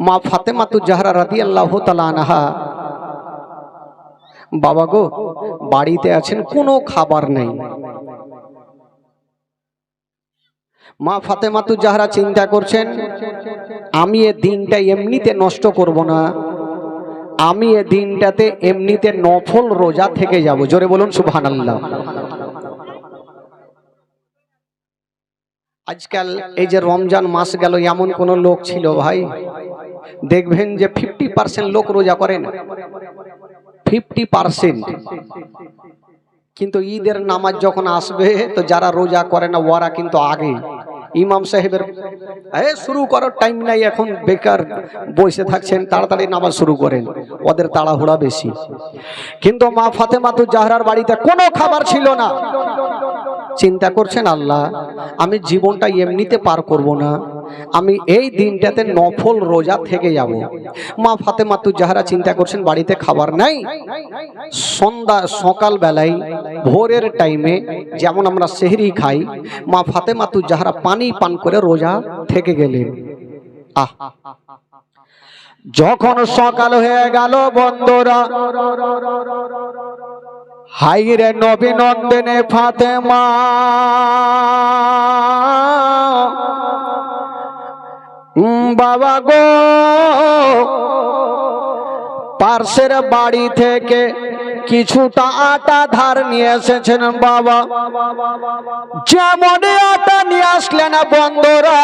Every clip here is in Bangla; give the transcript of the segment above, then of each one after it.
মা ফাতেমাতু জাহরা রাদিয়াল্লাহু তাআলা আনহা বাবা গো বাড়িতে আছেন, কোনো খাবার নেই। মা ফাতেমাতু জাহরা চিন্তা করছেন, আমি এ দিনটা এমনিতে নষ্ট করব না, আমি এ দিনটাতে এমনিতে নফল রোজা থেকে যাব। জোরে বলুন সুবহানাল্লাহ। আজকাল এই যে রমজান মাস গেল, এমন কোন লোক ছিল ভাই, দেখবেন যে 50% লোক রোজা করে না, 50%। কিন্তু ঈদের নামাজ যখন আসবে তো যারা রোজা করে না ওরা কিন্তু আগে ইমাম সাহেবের শুরু করার টাইম নাই, এখন বেকার বসে থাকছেন, তাড়াতাড়ি নামাজ শুরু করেন, ওদের তাড়াহুড়া বেশি। কিন্তু মা ফাতেমাতু জাহরার বাড়িতে কোনো খাবার ছিল না। চিন্তা করছেন, আল্লাহ আমি জীবনটা এমনিতে পার করব না, আমি এই দিনটাতে নফল রোজা থেকে যাব। মা ফাতেমাতু জাহরা চিন্তা করছেন বাড়িতে খাবার নাই, সন্ধ্যা সকাল বেলায় ভোরের টাইমে যেমন আমরা সেহরি খাই, মা ফাতেমাতু জাহরা পানি পান করে রোজা থেকে গেলেন। যখন সকাল হয়ে গেল বন্ধুরা, হাইরে নবী নন্দিনী ফাতেমা বাবা গো পার্শ্বের বাড়ি থেকে কিছুটা আটা ধার নিয়ে এসেছেন বাবা। যেমন আটা নিয়ে আসলেন বন্ধুরা,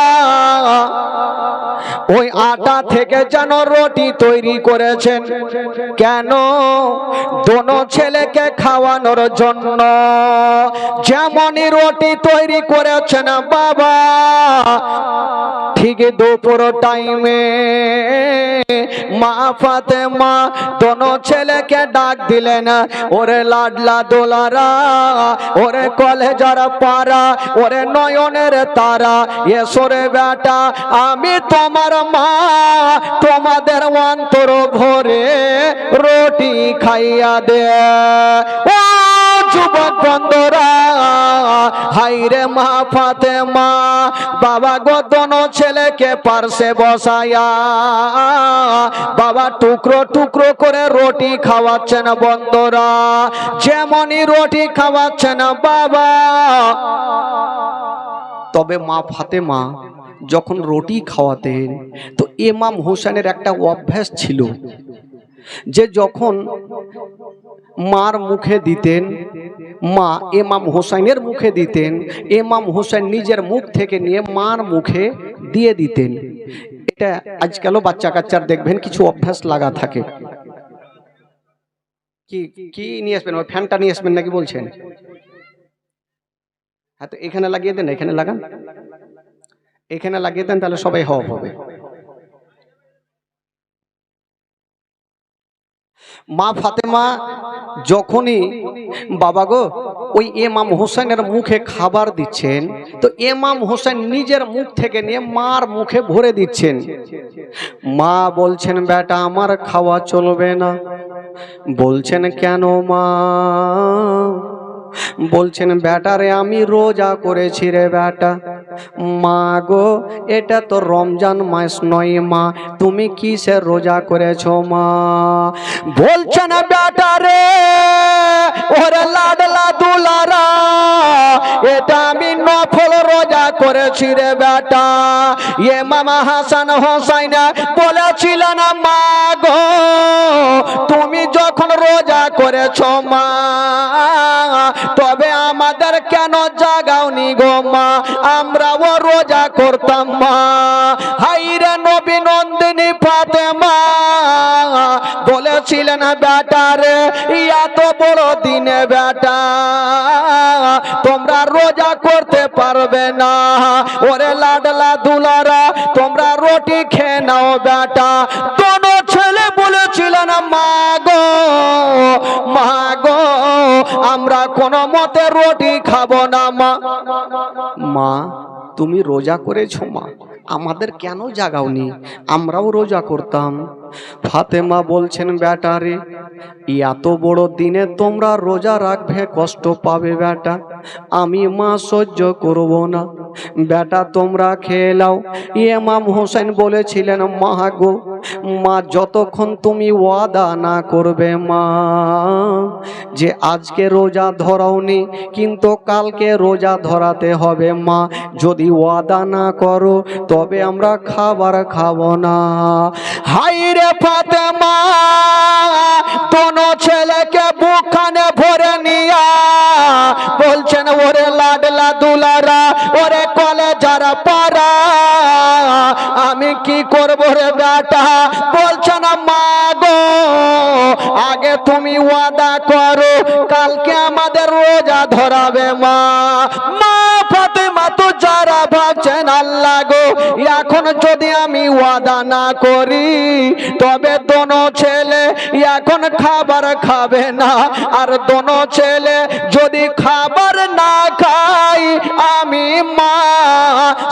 ওই আটা থেকে যেন রুটি তৈরি করেছেন। কেন? দোনো ছেলেকে খাওয়ানোর জন্য। যেমনই রুটি তৈরি করেছেন বাবা, ঠিক দুপুর টাইমে মা ফাতেমা দোনো ছেলেকে ডাক দিলেন, ওরে লাডলা দোলারা, ওরে কলেজার পারা, ওরে নয়নের তারা, এসরে বেটা আমি তোমার মা, তোমাদের অন্তর ভরে রুটি খাইয়া দে। ও যুবক বন্ধুরা, হাইরে মা ফাতেমা বাবা গো দোনো ছেলেকে পার্শ্বে বসায়া বাবা টুকরো টুকরো করে রুটি খাওয়াচ্ছেন বন্ধুরা। যেমনই রুটি খাওয়াচ্ছেন বাবা, তবে মা ফাতেমা যখন রুটি খাওয়াতেন তো ইমাম হোসেনের একটা অভ্যাস ছিল যে যখন মার মুখে দিতেন, মা ইমাম হোসেনের মুখে দিতেন, ইমাম হোসেন নিজের মুখ থেকে নিয়ে মার মুখে দিয়ে দিতেন। এটা আজকালও বাচ্চা কাচ্চার দেখবেন কিছু অভ্যাস লাগা থাকে। কি কি নিয়ে আসবেন? ওই ফ্যানটা নিয়ে আসবেন নাকি বলছেন? হ্যাঁ, তো এখানে লাগিয়ে দেন, এখানে লাগান, এখানে লাগিয়ে দেন, তাহলে সবাই হওয়া হবে। মা ফাতেমা যখনই বাবা গো ওই ইমাম হোসেনের মুখে খাবার দিচ্ছেন, তো ইমাম হোসেন নিজের মুখ থেকে নিয়ে মার মুখে ভরে দিচ্ছেন। মা বলছেন, বেটা আমার খাওয়া চলবে না। বলছেন, কেন মা? বলছেন, বেটা রে আমি রোজা করেছি রে বেটা। মা গো এটা তো রমজান মাস নয় মা, তুমি কিসের রোজা করেছো মা? বলছেন, বেটা রে ওরে লাডলা দুলারা, এটা আমি নফল রোজা করেছি রে বেটা। ইমাম হাসান হোসাইন বলেছিলেন, মা গো তুমি যখন রোজা করেছো মা, তবে আমাদের কেন জাগাওনি গো মা, আমরাও রোজা করতাম মা। হাইরে নবী নন্দিনী ফাতেমা বলেছিলেন, বেটা রে এত বড় দিনে বেটা তোমরা রোজা করতে পারবে না। ওরে লাডলা দুলারা তোমরা রুটি খেয়ে নাও বেটা। দোনো ছেলে বলেছিলেন, মা গো মা গো আমরা কোনো মতে রুটি খাবো না মা। মা তুমি রোজা করেছো মা, আমাদের কেন জাগাওনি, আমরাও রোজা করতাম। ফাতেমা বলছেন, বেটা রে এত বড় দিনে তোমরা রোজা রাখবে, কষ্ট পাবে বেটা, আমি মা সহ্য করব না। বেটা তোমরা খেয়ে নাও। ইমাম হোসেন বলেছিলেন, মা গো মা, যতক্ষণ তুমি ওয়াদা না করবে মা যে আজকে রোজা ধরাওনি কিন্তু কালকে রোজা ধরাতে হবে মা, যদি ওয়াদা না করো তবে আমরা খাবার খাবো না। হাই রে ফাতেমা দোনো ছেলেকে বুকখানে ভরে নিয়া বলছেন, ওরে লাডলা দুলারা, ওরে কলেজার পারা, আমি কি করব রে বেটা? বলছেন, মা গো আগে তুমি ওয়াদা করো কালকে আমাদের রোজা ধরাবে মা। মা ফাতেমা তো যারা ভাবছেন, আল্লাহ গো এখন যদি আমি ওয়াদা না করি তবে দোনো ছেলে এখন খাবার খাবে না, আর দোনো ছেলে যদি খাবার না খাই আমি মা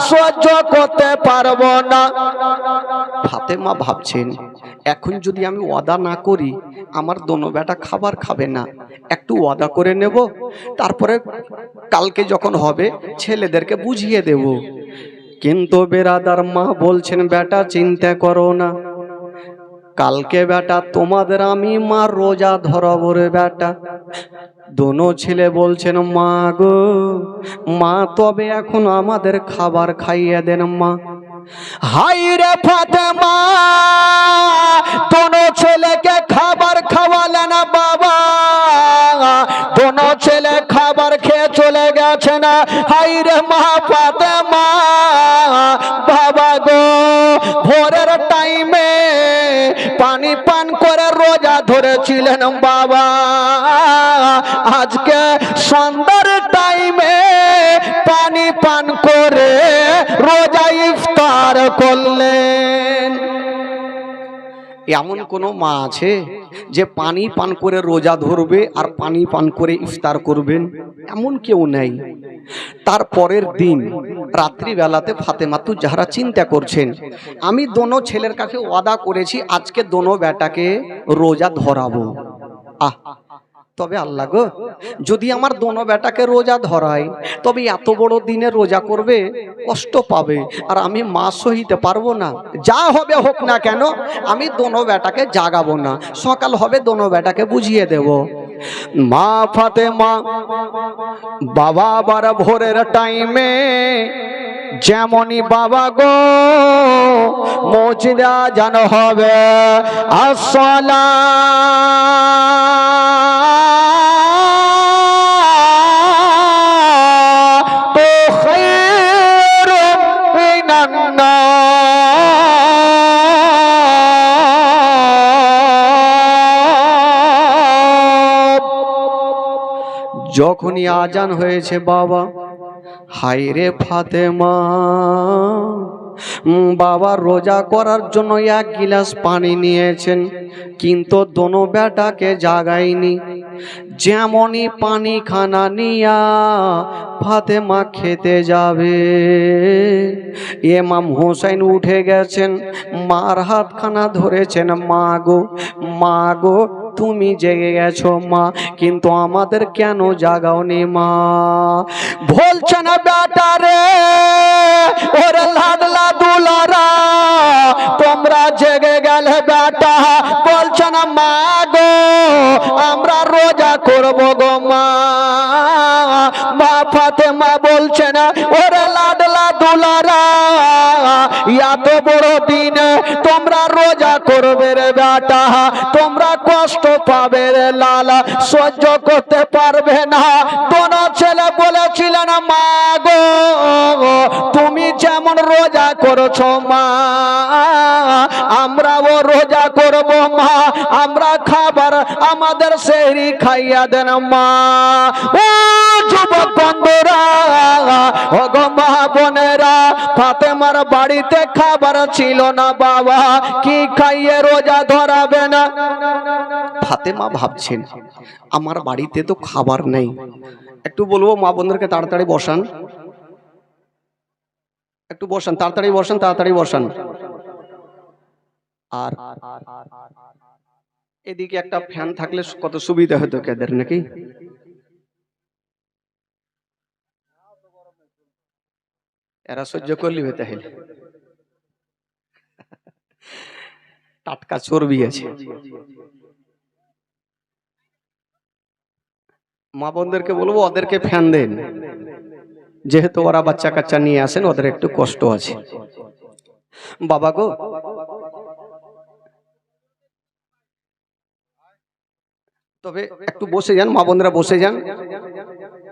সহ্য করতে পারবো না। ফাতেমা ভাবছেন, এখন যদি আমি ওয়াদা না করি আমার দোনো বেটা খাবার খাবে না, একটু ওয়াদা করে নেব, তারপরে কালকে যখন হবে ছেলেদেরকে বুঝিয়ে দেব। কিন্তু বেরাদার মা বলছেন, বেটা চিন্তা করো না, কালকে বেটা তোমাদের আমি মা রোজা ধরাবো রে বেটা। দোনো ছেলে বলছেন, মা গো মা তবে এখন আমাদের খাবার খাইয়ে দেন মা। হাই রে ফাতেমা দোনো ছেলেকে খাবার খাওয়ালেন বাবা, দোনো ছেলে খাবার খেয়ে চলে গেছে না। হাই রে মা ফাতেমা, বাবা গো ভোরের টাইমে পানি পান করে রোজা ধরেছিলেন বাবা, আজকে সন্ধ্যার টাইমে পানি পান করে রোজা ইফতার করলেন। এমন কোন মা আছে যে পানি পান করে রোজা ধরবে আর পানি পান করে ইফতার করবেন? এমন কেউ নেই। তারপরের দিন রাত্রিবেলাতে ফাতেমা তু যাহারা চিন্তা করছেন, আমি দোনো ছেলের কাছে ওয়াদা করেছি আজকে দোনো বেটাকে রোজা ধরাবো। তবে আল্লাহ গো যদি আমার দোনো বেটাকে রোজা ধরাই তবে এত বড় দিনে রোজা করবে, কষ্ট পাবে, আর আমি মা সহিতে পারবো না। যা হবে হোক না কেন আমি দোনো বেটাকে জাগাবো না, সকাল হবে দোনো বেটাকে বুঝিয়ে দেব। মা ফাতেমা বাবা আবার ভোরের টাইমে যেমনই বাবা গো মসজিদে আজান হবে, আসসালা যখনই আজান হয়েছে বাবা, হাই রে ফাতেমা বাবা রোজা করার জন্য এক গিলাস পানি নিয়েছেন কিন্তু দোনো বেটাকে জাগাইনি। যেমনই পানি খানা নিয়া ফাতেমা খেতে যাবে, ইমাম হোসেন উঠে গেছেন, মার হাতখানা ধরেছেন, মা গো মা গো তুমি জেগে গেছো মা, কিন্তু আমাদের কেন জাগাওনি মা? বলছেন, বেটা রে ওরে লাডলা দুলারা তোমরা জেগে গেলে বেটা। বলছেন, মা গো আমরা রোজা করব গো মা। মা ফাতেমা বলছেন, ওরে লাডলা দুলারা এত বড় দিন তোমরা রোজা করবে রে বেটা, তোমরা কষ্ট পাবে রে লালা, সহ্য করতে পারবে না। দোনো ছেলে বলেছিলেন, মা গো তুমি যেমন রোজা করছো মা আমরাও রোজা করব মা, আমরা খাবার আমাদের সেহরি খাইয়া দেন মা। ও যুবক বন্ধুরা, ও গো মা বোনেরা, ফাতেমার বাড়িতে খাবার ছিল না বাবা, কি খাইয়ে রোজা ধরাবে না? ফাতেমা ভাবছেন আমার বাড়িতে তো খাবার নেই। একটু বলবো মা বোনদেরকে তাড়াতাড়ি বসান, একটু বসান, তাড়াতাড়ি বসান, তাড়াতাড়ি বসান। আর এদিকে একটা ফ্যান থাকলে কত সুবিধা হতো কেদের নাকি? এরা সহ্য করলিবে তাহলে? টাটকা চর্বি আছে। মা বোনদেরকে বলবো ওদেরকে ফ্যান দেন, যেহেতু ওরা বাচ্চা কাচ্চা নিয়ে আসেন, ওদের একটু কষ্ট আছে। বাবা গো, তবে একটু বসে যান, মা বোনরা বসে যান।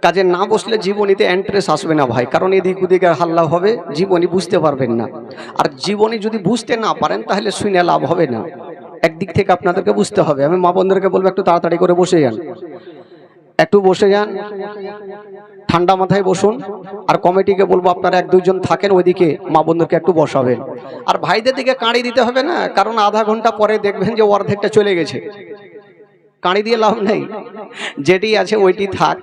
কাজে না বসলে জীবনীতে ইন্টারেস্ট আসবে না ভাই, কারণ এদিক ওদিকে হাল্লা হবে, জীবনী বুঝতে পারবেন না। আর জীবনী যদি বুঝতে না পারেন তাহলে শুনে লাভ হবে না। একদিক থেকে আপনাদেরকে বুঝতে হবে। আমি মা বোনদেরকে বলবো একটু তাড়াতাড়ি করে বসে যান, একটু বসে যান, ঠান্ডা মাথায় বসুন। আর কমিটিকে বলবো আপনারা এক দুইজন থাকেন ওইদিকে, মা বোনদেরকে একটু বসাবেন। আর ভাইদের দিকে কাঁড়ি দিতে হবে না, কারণ আধা ঘন্টা পরে দেখবেন যে অর্ধেকটা চলে গেছে। কাঁড়ি দিয়ে লাভ নেই, যেটি আছে ওইটি থাক।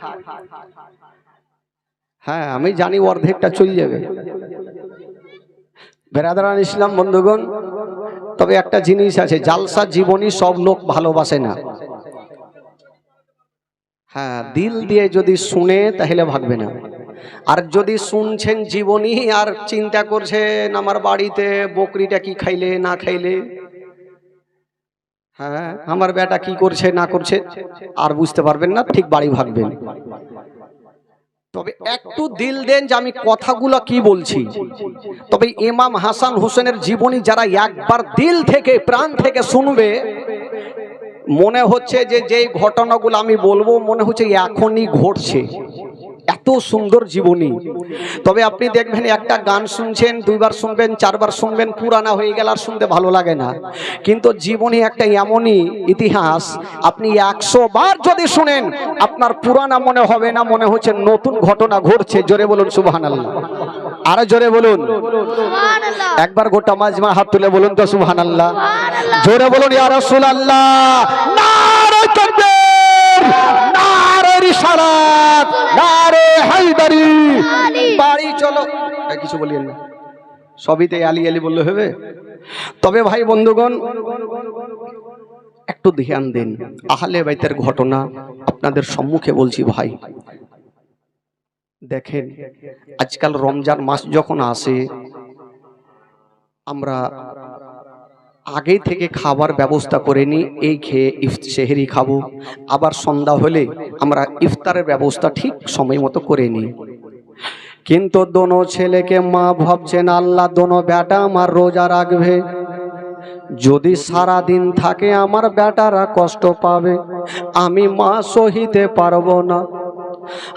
হ্যাঁ আমি জানি অর্ধেকটা চলে যাবে। বেরাদারান ইসলাম বন্ধুগণ, তবে একটা জিনিস আছে, জালসা জীবনী সব লোক ভালোবাসে না। হ্যাঁ, দিল দিয়ে যদি শুনে তাহলে ভাগবে না। আর যদি শুনছেন জীবনী আর চিন্তা করছেন আমার বাড়িতে বকরিটা কি খাইলে না খাইলে, হ্যাঁ আমার বেটা কি করছে না করছে, আর বুঝতে পারবেন না, ঠিক বাড়ি ভাগবেন। তবে একটু দিল দেন যে আমি কথাগুলো কি বলছি। তবে ইমাম হাসান হোসেনের জীবনী যারা একবার দিল থেকে প্রাণ থেকে শুনবে, মনে হচ্ছে যে যেই ঘটনাগুলো আমি বলবো মনে হচ্ছে এখনই ঘটছে, এত সুন্দর জীবনী। তবে আপনি দেখবেন একটা গান শুনছেন, দুইবার শুনবেন, চারবার শুনবেন, পুরানা হয়ে গেল আর শুনতে ভালো লাগে না। কিন্তু জীবনী একটা এমনই ইতিহাস, আপনি 100 বার যদি শুনেন আপনার পুরানা মনে হবে না, মনে হচ্ছে নতুন ঘটনা ঘটছে। জোরে বলুন সুবহানাল্লাহ, আরো জোরে বলুন সুবহানাল্লাহ। একবার গোটা মাজমা হাত তুলে বলুন তো সুবহানাল্লাহ, জোরে বলুন ইয়া রাসূলুল্লাহ। নারে তাকবীর, নারে রিসালাত, নারে হায়দারি। বাড়ি চলো, কিছু বলিয়েন না, সবিতে আলী আলী বললে হবে। তবে ভাই বন্ধুগণ একটু ধ্যান দিন, আহলে বাইতের ঘটনা আপনাদের সম্মুখে বলছি ভাই। দেখেন আজকাল রমজান মাস যখন আসে, আমরা আগে থেকে খাবার ব্যবস্থা করে নিই, এই খেয়ে সেহরি খাবো, আবার সন্ধ্যা হলে আমরা ইফতারের ব্যবস্থা ঠিক সময় মতো করে নিই। কিন্তু দোনো ছেলেকে মা ভাবছেন আল্লাহ দোনো বেটা আমার রোজা রাখবে, যদি সারা দিন থাকে আমার বেটারা কষ্ট পাবে, আমি মা সহিতে পারবো না।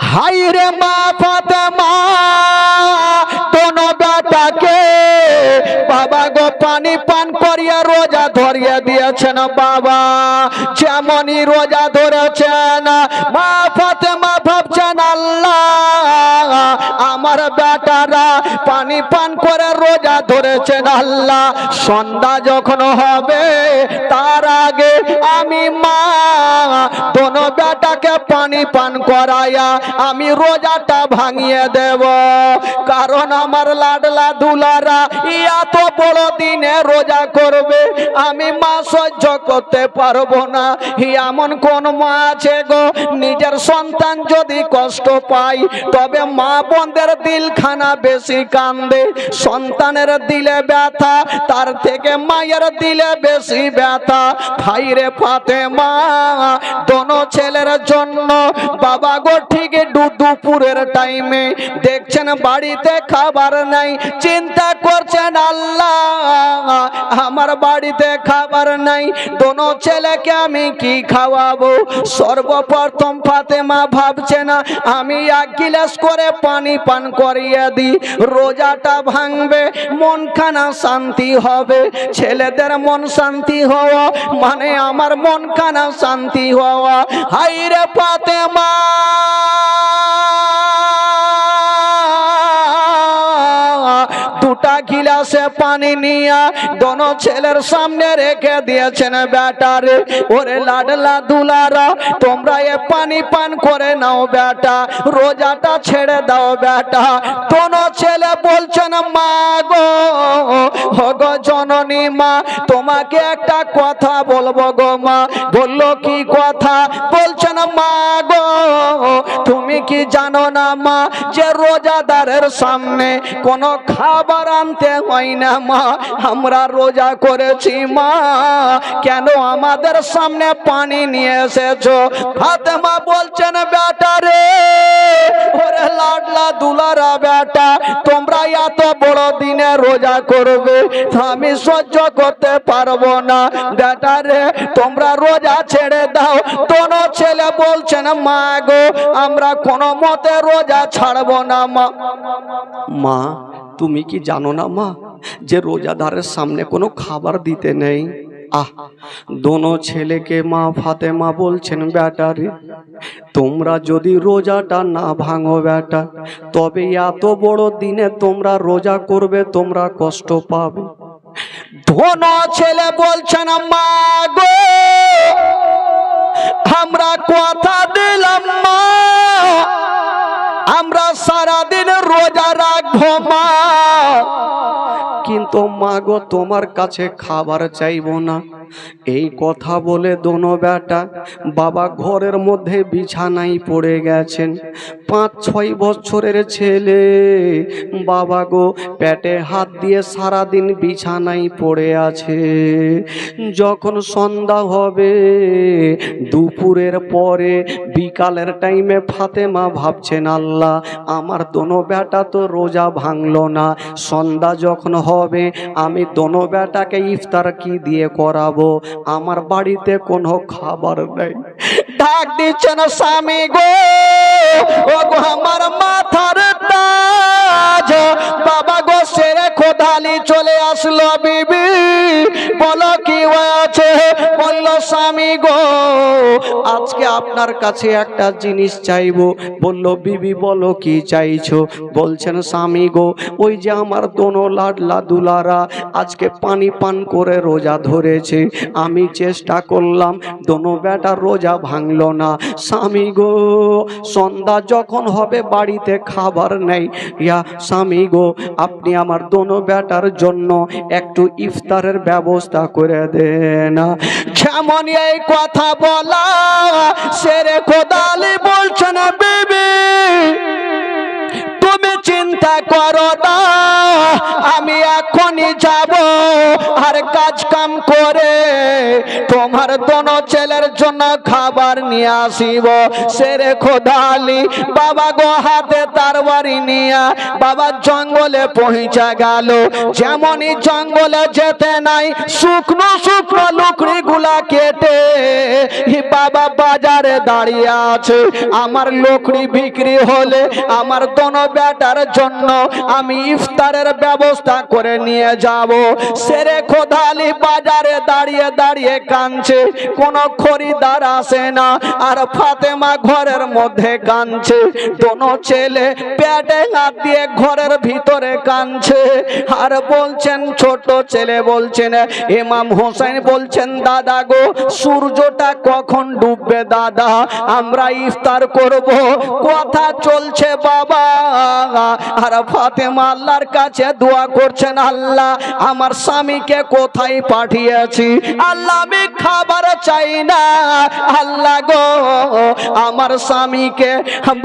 হাই রে মা ফাতেমা দোনো বেটাকে বাবা গো পানি পান করিয়া রোজা ধরিয়া দিয়েছেন। বাবা যেমনই রোজা ধরেছেন, মা ফাতেমা ভাবছেন আল্লাহ আমার বেটারা পানি পান করে রোজা ধরেছেন, আল্লাহ সন্ধ্যা যখন হবে তার আগে আমি মা দোনো বেটাকে পানি পান করাইয়া আমি রোজাটা ভাঙিয়ে দেব। কারণ আমার লাডলা দুলারা এত বড় দিনে রোজা করবে, আমি মা সহ্য করতে পারবো না। এমন কোন মা আছে গো, নিজের সন্তান যদি কষ্ট পায় তবে মা বোনদের দিলখানা বেশি কান্দে। সন্তানের দিলে ব্যথা তার থেকে মায়ের দিলে বেশি ব্যথা। ভাইরে ফাতেমা দোনো ছেলের জন্য বাবা গো ঠিক দুপুরের টাইমে দেখছেন বাড়িতে খাবার নাই, চিন্তা করছেন আল্লাহ আমার বাড়িতে খাবার নাই, দোনো ছেলেকে আমি কি খাওয়াবো। সর্বপ্রথম ফাতেমা ভাবছে না আমি 1 গিলাস করে পানি পান করিয়ে দিই, রোজাটা ভাঙবে, মনখানা শান্তি হবে। ছেলেদের মন শান্তি হওয়া মানে আমার মনখানা শান্তি হওয়া। হাইরে ফাতেমা দুটা গিলাসে পানি নিয়ে দোনো ছেলের সামনে রেখে দিয়েছেন বেটারে। ওরে লাডলা দুলারা, তোমরা এ পানি পান করে নাও বেটা, রোজাটা ছেড়ে দাও বেটা। দোনো ছেলে বলছেন মা গো, গো জননী মা, তোমাকে একটা কথা বলবো গো মা। বললো কি কথা? বলছেন মা গো, তুমি কি জানো না মা যে রোজাদারের সামনে কোনো খাবার আনতে হয় না মা, আমরা রোজা করেছি মা, কেন আমাদের সামনে পানি নিয়ে এসেছো? ফাতেমা বলছেন বেটা রে, ওরে লাডলা দুলারা বেটা, তোমরা এত বড় দিনে রোজা করবে আমি সহ্য করতে পারবো না বেটা রে, তোমরা রোজা ছেড়ে দাও। দোনো ছেলে বলছেন মা গো, আমরা কোনো মতে রোজা ছাড়বো না মা। মা তুমি কি জানো না মা যে রোজাদারের সামনে কোনো খাবার দিতে নেই? দোনো ছেলেকে মা ফাতেমা বলছেন বেটা রে, তোমরা যদি রোজাটা না ভাঙো বেটা, তবে এত বড় দিনে তোমরা রোজা করবে, তোমরা কষ্ট পাবে। দোনো ছেলে বলছেন মা গো, আমরা কথা দিলাম মা, আমরা সারাদিন রোজা রাখবো মা, কিন্তু মা গো তোমার কাছে খাবার চাইবো না। এই কথা বলে দোনো বেটা বাবা ঘরের মধ্যে বিছানায় পড়ে গেছেন। 5-6 বছরের ছেলে বাবা গো পেটে হাত দিয়ে সারাদিন বিছানায় পড়ে আছে। যখন সন্ধ্যা হবে দুপুরের পরে বিকালের টাইমে ফাতেমা ভাবছেন আল্লাহ আমার দোনো বেটা তো রোজা ভাঙলো না, সন্ধ্যা যখন হবে আমি দোনো বেটাকে ইফতার কি দিয়ে করাবো, আমার বাড়িতে কোনো খাবার নেই। ডাক দিচ্ছেন স্বামী গো, ও গো আমার মাথার তাজ, বাবা গো সেরে খোদালি চলে আসলো। বিবি বলো কি হয়েছে? বললো স্বামী গো আজকে আপনার কাছে একটা জিনিস চাইবো। বললো বিবি বলো কি চাইছো? বলছেন স্বামী গো ওই যে আমার দোনো লাডলা দুলারা আজকে পানি পান করে রোজা ধরেছে, আমি চেষ্টা করলাম দোনো বেটা রোজা ভাঙলো না। স্বামী গো সন্ধ্যা যখন হবে বাড়িতে খাবার নেই, ইয়া স্বামী গো আপনি আমার দোনো বেটার জন্য একটু ইফতারের ব্যবস্থা করে দেন। যেমন এই কথা বলা সেরে খোদালি বলছেন বিবি তুমি চিন্তা করো না, আমি এখনই যাব আর কাজ কাম করে তোমার দোনো ছেলের জন্য খাবার নিয়ে আসিব। সেরে খোদালি বাবা গো হাতে তরবারি নিয়ে বাবা জঙ্গলে পৌঁছা গেল। যেমনই জঙ্গলে যেতে নাই শুকনো শুকনো লুকড়ি গুলা কেটে বাবা বাজারে দাঁড়িয়ে আছে, আমার লুকড়ি বিক্রি হলে আমার দোনো বেটার জন্য আমি ইফতারের ব্যবস্থা করে নিয়ে যাব। সেরে খোদালি বাজারে দাঁড়িয়ে দাঁড়িয়ে কাঁদছে, কোনো খরিদার আসে না, আর ফাতেমা ঘরের মধ্যে কাঁদছে। দোনো ছেলে পেটে হাত দিয়ে ঘরের ভিতরে কাঁদছে আর বলছেন, ছোট ছেলে বলছেন ইমাম হোসেন বলছেন দাদা গো সূর্যটা কখন ডুববে দাদা, আমরা ইফতার করব। কথা চলছে বাবা, আর ফাতেমা আল্লাহর কাছে দোয়া করছেন আল্লাহ আমার স্বামীকে কোথায় পাঠিয়েছি, আল্লাহ আমি খাবার চাই না, আল্লাহ গো আমার স্বামীকে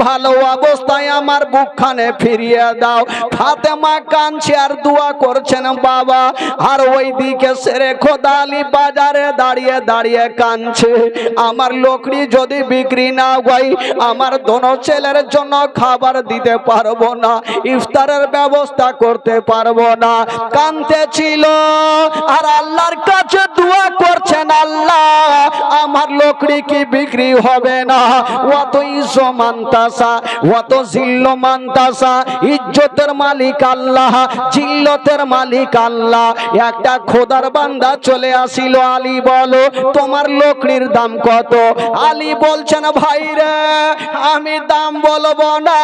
ভালো অবস্থায় আমার বুকখানে ফিরিয়ে দাও। ফাতেমা কাঁদছে আর দোয়া করছেন বাবা, আর ওইদিকে সেরে খোদালি বাজারে দাঁড়িয়ে দাঁড়িয়ে কাঁদছে, আমার লোকড়ি যদি বিক্রি না হয় আমার দোনো ছেলের জন্য খাবার দিতে পারবো না, ইফতারের ব্যবস্থা করতে পারবো না। কাঁদতে ছিল আর আল্লাহর কাছে দোয়া করছেন আল্লাহ আমার লোকড়ি কি বিক্রি হবে না? অত ইজ্জত মানতাসা, অত জিল্ল মানতাসা। ইজ্জতের মালিক আল্লাহ, জিল্লতের মালিক আল্লাহ। একটা খোদার বান্দা চলে আসিল, আলী বলো তোমার লোকড়ির দাম কত? আলী বলছেন ভাই রে আমি দাম বলবো না,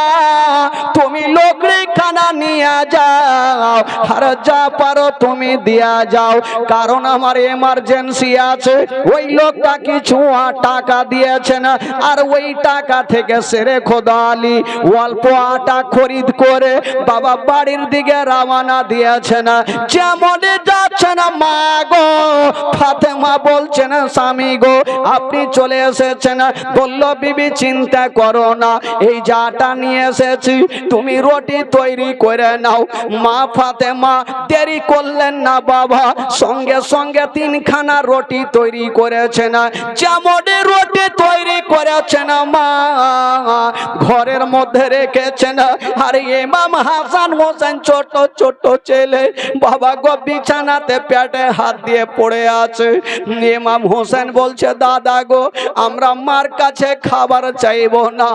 তুমি লোকড়ি খানা নিয়ে যাও, আর যা পারো তুমি দিয়া যাও, কারণ আমার এমার্জেন্সি আছে। ওই লোকটা কিছু টাকা দিয়েছেন, আর ওই টাকা থেকে সেরে খোদা আলী অল্প আটা খরিদ করে বাবা বাড়ির দিকে রওনা দিয়েছেন। যেমনে যাচ্ছেন মা গো ফাতেমা বলছেন স্বামী গো আপনি চলে এসেছেন। বলল বিবি চিন্তা করো না, এই যাটা নিয়ে এসেছি তুমি রুটি তৈরি করে নাও। মা ফাতেমা দেরি করলেন না বাবা, সঙ্গে সঙ্গে 3 খানা রুটি তৈরি করেছেন। যেমন রুটি তৈরি করেছেন মা ঘরের মধ্যে রেখেছেন, আর ইমাম হাসান হোসেন ছোট ছোট ছেলে বাবা গো বিছানাতে পেটে হাত দিয়ে পড়ে আছে। ইমাম হোসেন বলছে দাদা গো আমরা মার কাছে খাবার চাইবো না,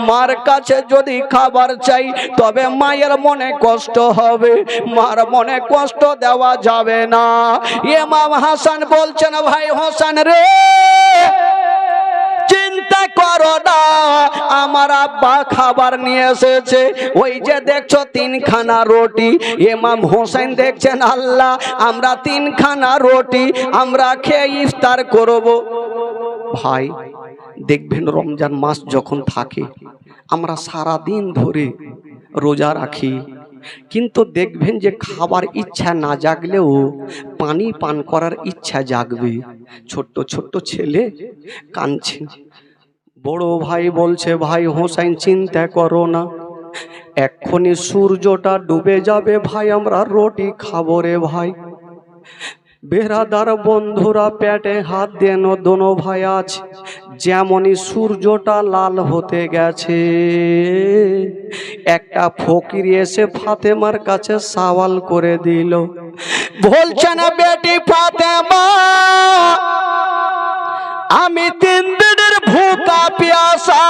মার কাছে যদি খাবার চাই তবে মায়ের মনে কষ্ট হবে, মার মনে কষ্ট দেওয়া যাবে না। ইমাম হাসান বলছেন ভাই হোসেন রে চিন্তা করো না, আমার আব্বা খাবার নিয়ে এসেছে, ওই যে দেখছো 3 খানা রুটি। ইমাম হোসেন দেখছেন আল্লাহ আমরা 3 খানা রুটি আমরা খেয়ে ইফতার করব। ভাই দেখবেন রমজান মাস যখন থাকে আমরা সারা দিন ধরে রোজা রাখি, কিন্তু দেখবেন যে খাবার ইচ্ছা না জাগলেও পানি পান করার ইচ্ছা জাগবে। ছোট্ট ছোট্ট ছেলে কাঁদছে, বড় ভাই বলছে ভাই হোসেন চিন্তা করো না, এক্ষুনি সূর্যটা ডুবে যাবে ভাই আমরা রুটি খাবো রে ভাই। বেরাদার বন্ধুরা পেটে হাত দিয়ে দোনো ভাই আছে, যেমনই সূর্যটা লাল হতে গেছে একটা ফকির এসে ফাতেমার কাছে সওয়াল করে দিল, বলছে না বেটি ফাতেমা আমি 3 দিনের ভুকা পিয়াসা,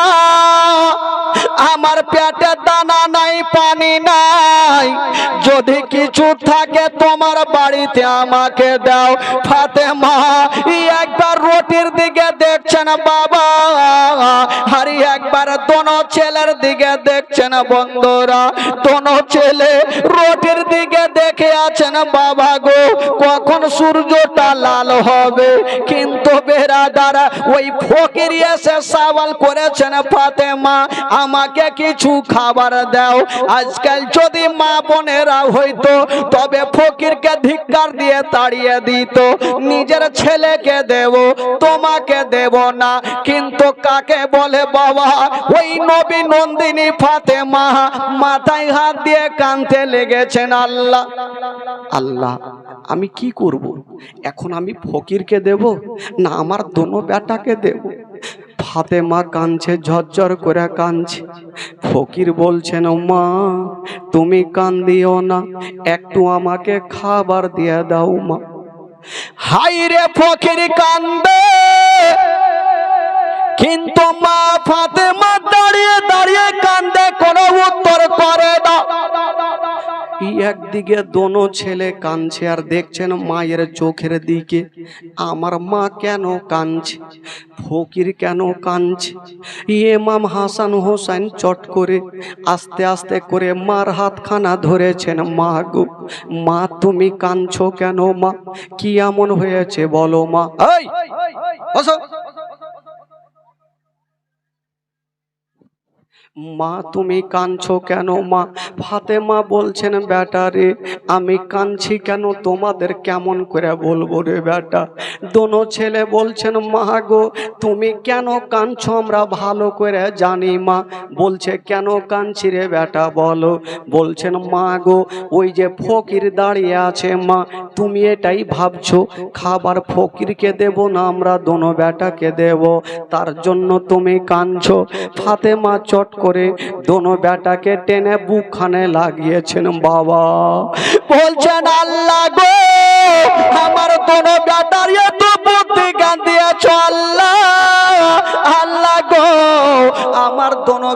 আমার পেটে দানা নাই পানি নাই, যদি কিছু থাকে তোমার বাড়িতে আমাকে দাও। ফাতেমা একবার রুটির দিকে দেখছেন বাবা, আর একবার দোনো ছেলের দিকে দেখছেন বন্ধুরা, দোনো ছেলে রুটির দিকে দেখে আছেন বাবা গো কখন সূর্যটা লাল হবে। কিন্তু বেরাদারা ওই ফকির এসে সওয়াল করেছেন ফাতেমা আমাকে কিছু খাবার দাও। আজকাল যদি মা বোনেরা হইতো তবে ফকিরকে ধিক্কার দিয়ে তাড়িয়ে দিত, নিজের ছেলেকে দেব তোমাকে দেব না। কিন্তু কাকে বলে বাবা ওই নবী নন্দিনী ফাতেমা মাথায় হাত দিয়ে কাঁদতে লেগেছেন, আল্লাহ আল্লাহ আমি কি করব, এখন আমি ফকিরকে দেব না আমার দোনো বেটাকে দেব? ফাতেমা কাঁদছে, ঝরঝর করে কাঁদছে। ফকির বলছেন মা তুমি কান্দিও না, একটু আমাকে খাবার দিয়ে দাও মা। হাই রে ফকির কান্দে, কিন্তু মা ফাতেমা দাঁড়িয়ে দাঁড়িয়ে কান্দে, কোনো উত্তর করে না। একদিকে দোনো ছেলে কাঁদছে আর দেখছেন মায়ের চোখের দিকে আমার মা কেন কাঁদছে, ফকির কেন কাঁদছে। ইমাম হাসান হোসেন চট করে আস্তে আস্তে করে মার হাতখানা ধরেছেন, মা গো মা তুমি কাঁদছো কেন মা, কি এমন হয়েছে বলো মা। এই বসো, মা তুমি কাঁদছো কেন মা? ফাতেমা বলছেন বেটা রে আমি কাঁদছি কেন তোমাদের কেমন করে বলবো রে বেটা। দোনো ছেলে বলছেন মা গো তুমি কেন কাঁদছো আমরা ভালো করে জানি মা। বলছে কেন কাঁদছি রে বেটা বলো। বলছেন মা গো ওই যে ফকির দাঁড়িয়ে আছে মা, তুমি এটাই ভাবছো খাবার ফকিরকে দেব না আমরা দোনো বেটাকে দেব, তার জন্য তুমি কাঁদছো। ফাতেমা চট করে দোনো বেটাকে টেনে বুকখানে লাগিয়েছেন বাবা। বলছেন আল্লাহ গো আমার দোনো বেটার এত বুদ্ধি জ্ঞান দিয়েছ আল্লাহ,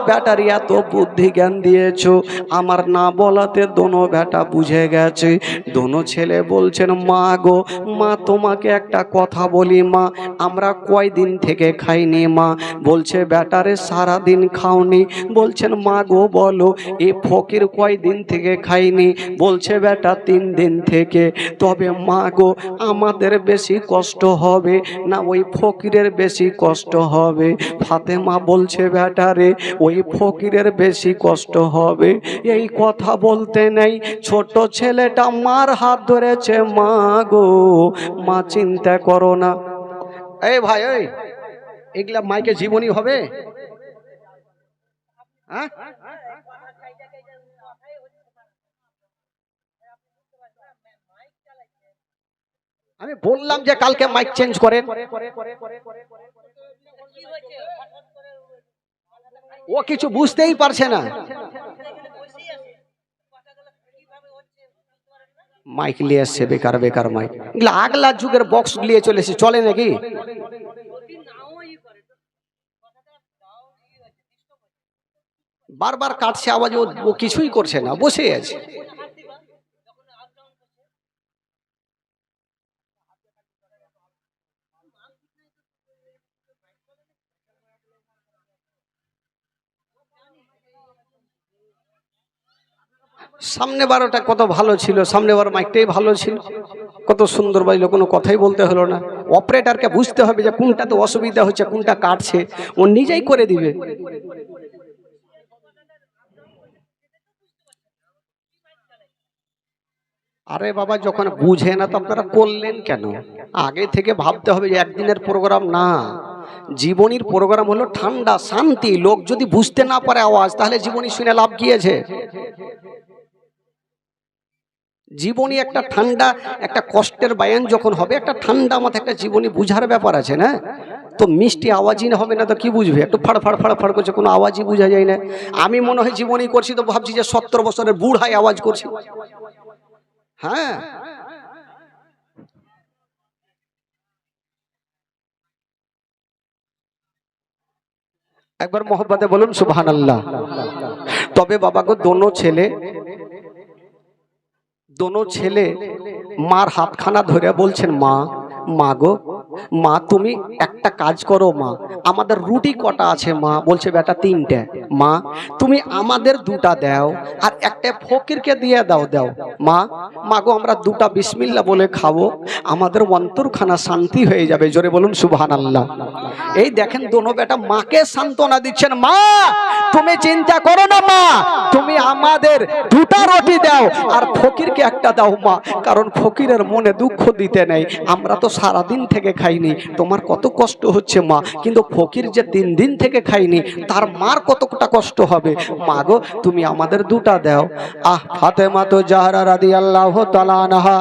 ব্যাটারি এত বুদ্ধি জ্ঞান দিয়েছো, আমার না বলাতে দোনো বেটা বুঝে গেছে। দোনো ছেলে বলছেন মা গো, মা তোমাকে একটা কথা বলি মা, আমরা কয়দিন থেকে খাইনি মা। বলছে ব্যাটারে সারাদিন খাওনি। বলছেন মা গো বলো, এ ফকির কয়দিন থেকে খাইনি। বলছে বেটা 3 দিন থেকে। তবে মা গো, আমাদের বেশি কষ্ট হবে না ওই ফকিরের বেশি কষ্ট হবে? ফাতেমা বলছে ব্যাটারে ওই ফকিরের বেশি কষ্ট হবে। এই কথা বলতে নেই, ছোট ছেলেটা মার হাত ধরেছে। মা গো, মা চিন্তা করো না। এই ভাই, ওই এগুলা মাইকে জীবনী হবে? হ্যাঁ, আমি বললাম যে কালকে মাইক চেঞ্জ করেন। ও কিছু বুঝতেই পারছে না। মাইক নিয়ে এসছে, বেকার বেকার মাইক। এগুলো আগলা যুগের বক্স নিয়ে চলে এসে চলে নাকি? বারবার কাটছে আওয়াজ, ও কিছুই করছে না, বসে আছে। সামনে বারোটা কত ভালো ছিল, সামনে বার মাইকটাই ভালো ছিল, কত সুন্দর বাজলো, কোনো কথাই বলতে হলো না। অপারেটরকে বুঝতে হবে যে কোনটাতে অসুবিধা হচ্ছে, কোনটা কাটছে, ও নিজেই করে দিবে। আরে বাবা, যখন বুঝে না তো আপনারা করলেন কেন? আগে থেকে ভাবতে হবে যে একদিনের প্রোগ্রাম না, জীবনীর প্রোগ্রাম হলো ঠান্ডা শান্তি। লোক যদি বুঝতে না পারে আওয়াজ, তাহলে জীবনী শুনে লাভ কি আছে? জীবনী একটা ঠান্ডা, একটা কষ্টের বায়ান যখন হবে, একটা ঠান্ডা মাথায় একটা জীবনী বুঝার ব্যাপার আছে না? তো মিষ্টি আওয়াজই না হবে না তো কি বুঝবে? একটু ফাড় ফাড় ফাড় ফাড় করছে, কোনো আওয়াজই বোঝা যায় না। আমি মনে হয় জীবনী করছি তো ভাবছি যে 70 বছরের বুড়াই আওয়াজ করছি। হ্যাঁ, একবার মোহব্বতে বলুন সুবহানাল্লাহ। তবে বাবা গো, দোনো ছেলে মার হাতখানা ধরে বলছেন মা, মা গো, মা তুমি একটা কাজ করো মা, আমাদের রুটি কটা আছে মা? বলছে বেটা 3টে। মা তুমি আমাদের 2টা দাও আর একটা ফকিরকে দিয়ে দাও। মা, মা গো আমরা 2টা বিসমিল্লাহ বলে খাবো, আমাদের অন্তরখানা শান্তি হয়ে যাবে। জোরে বলুন সুবহানাল্লাহ। এই দেখেন দোনো বেটা মাকে সান্ত্বনা দিচ্ছেন, মা তুমি চিন্তা করো না মা, তুমি আমাদের 2টা রুটি দাও আর ফকিরকে একটা দাও মা, কারণ ফকিরের মনে দুঃখ দিতে নেই। আমরা তো সারাদিন থেকে খাইনি, তোমার কত কষ্ট হচ্ছে মা, কিন্তু ফকির যে 3 দিন থেকে খাইনি, তার মার কতটা কষ্ট হবে। মা গো তুমি আমাদের 2টা দাও। ফাতেমা তো জাহরা রাদিয়াল্লাহু তাআলা আনহা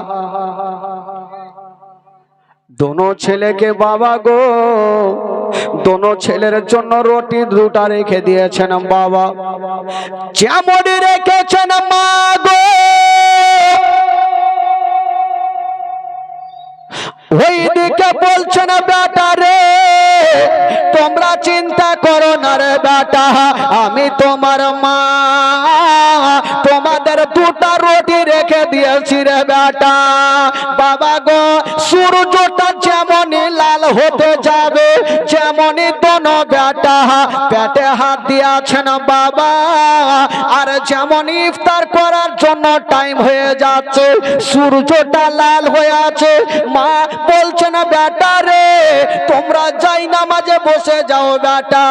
দোনো ছেলেকে, বাবা গো, দোনো ছেলের জন্য রুটি 2টা রেখে দিয়েছেন বাবা, যেমন রেখেছেন মা গো। ওইদিকে বলছেন বেটা রে, তোমরা চিন্তা করো না রে বেটা, আমি তোমার মা, তোমাদের 2টা রুটি রেখে দিয়েছি রে বেটা। বাবা গো, সূর্যটা যেমনই লাল হতে যাবে, যেমনই দোনো বেটা পেটে হাত দিয়েছেন বাবা, আর যেমন ইফতার করার জন্য টাইম হয়ে যাচ্ছে, সূর্যটা লাল হয়ে আছে, মা বলছেন বেটা রে তোমরা যাই নামাজে বসে যাও বেটা,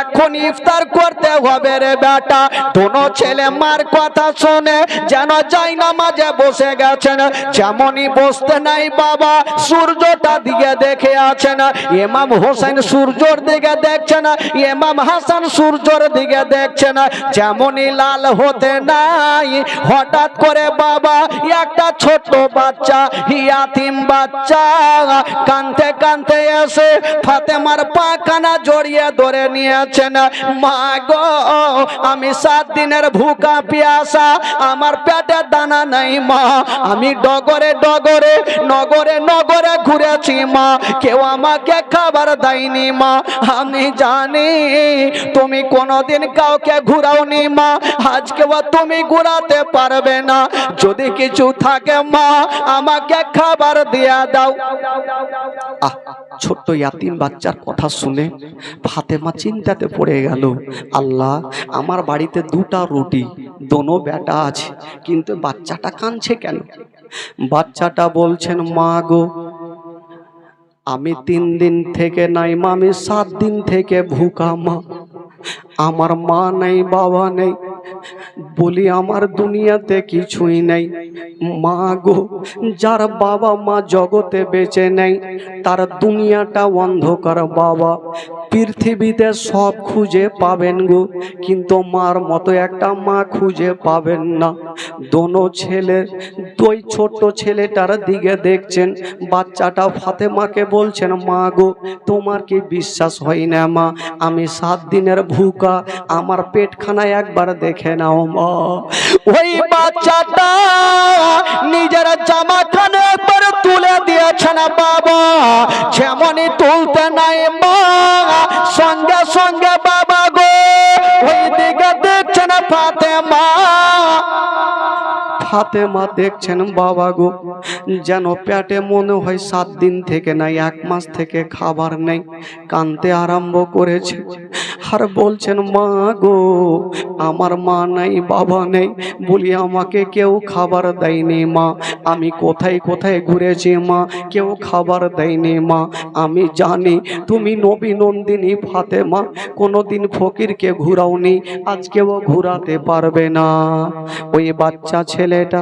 এখন ইফতার করতে হবে রে বেটা। দোনো ছেলে মার কথা শুনে যেন যাই নামাজে বসে গেছেন। যেমনই বসতে নাই বাবা, সূর্যটা দিকে দেখে আছেন, ইমাম হোসেন সূর্যর দিকে দেখছেন, ইমাম হাসান সূর্যর দিকে দেখছেন। যেমনই লাল হতে নাই, হঠাৎ করে বাবা একটা ছোট বাচ্চা, ইয়াতিম বাচ্চা কানতে কাঁদতে এসে ফাতেমার পা কানা জড়িয়ে ধরে নিয়েছেন। মা গো আমি 7 দিনের ভুকা পিয়াসা, আমার পেটে দানা নাই মা, আমি ডগরে ডগরে নগরে নগরে ঘুরেছি মা, কেউ আমাকে খাবার দেয়নি মা। আমি জানি তুমি কোনোদিন কাউকে ঘুরাওনি মা, আজকেও তুমি ঘুরাতে পারবে না। যদি কিছু থাকে মা আমাকে খাবার দিয়া দাও। ছোট্ট ইয়াতিম বাচ্চার কথা শুনে ফাতেমা চিন্তাতে পড়ে গেল। আল্লাহ, আমার বাড়িতে 2টা রুটি, দোনো বেটা আছে, কিন্তু বাচ্চাটা কাঁদছে কেন? বাচ্চাটা বলছেন, মা গো আমি 3 দিন থেকে নাই মা, আমি 7 দিন থেকে ভুকা মা, আমার মা নেই বাবা নেই, বলি আমার দুনিয়াতে কিছুই নেই। মা গো যার বাবা মা জগতে বেঁচে নেই তার দুনিয়াটা অন্ধকার বাবা, পৃথিবীতে সব খুঁজে পাবেন গো, কিন্তু মার মতো একটা মা খুঁজে পাবেন না। দোনো ছেলে, দুই ছোট্ট ছেলেটার দিকে দেখছেন। বাচ্চাটা ফাতেমাকে বলছেন, মা গো তোমার কি বিশ্বাস হয় না মা, আমি 7 দিনের ভুকা, আমার পেটখানা একবার দেখে নাও মা। ওই বাচ্চাটা নিজের জামাখানা একবার তুলে দিয়েছেন বাবা, যেমনই তুলতে নাই মা সঙ্গে সঙ্গে বাবা গো ওই দিকে দেখছেন ফাতেমা। ফাতেমা দেখছেন বাবা গো যেন পেটে মনে হয় 7 দিন থেকে নাই, 1 মাস থেকে খাবার নেই, কাঁদতে আরম্ভ করেছে। আর বলছেন, মা গো আমার মা নাই বাবা নেই, বলি আমাকে কেউ খাবার দেয়নি মা, আমি কোথায় কোথায় ঘুরেছি মা, কেউ খাবার দেয়নি মা। আমি জানি তুমি নবী নন্দিনী ফাতেমা, কোনোদিন ফকিরকে ঘুরাওনি, আজকেও ঘুরাতে পারবে না। ওই বাচ্চা ছেলেটা,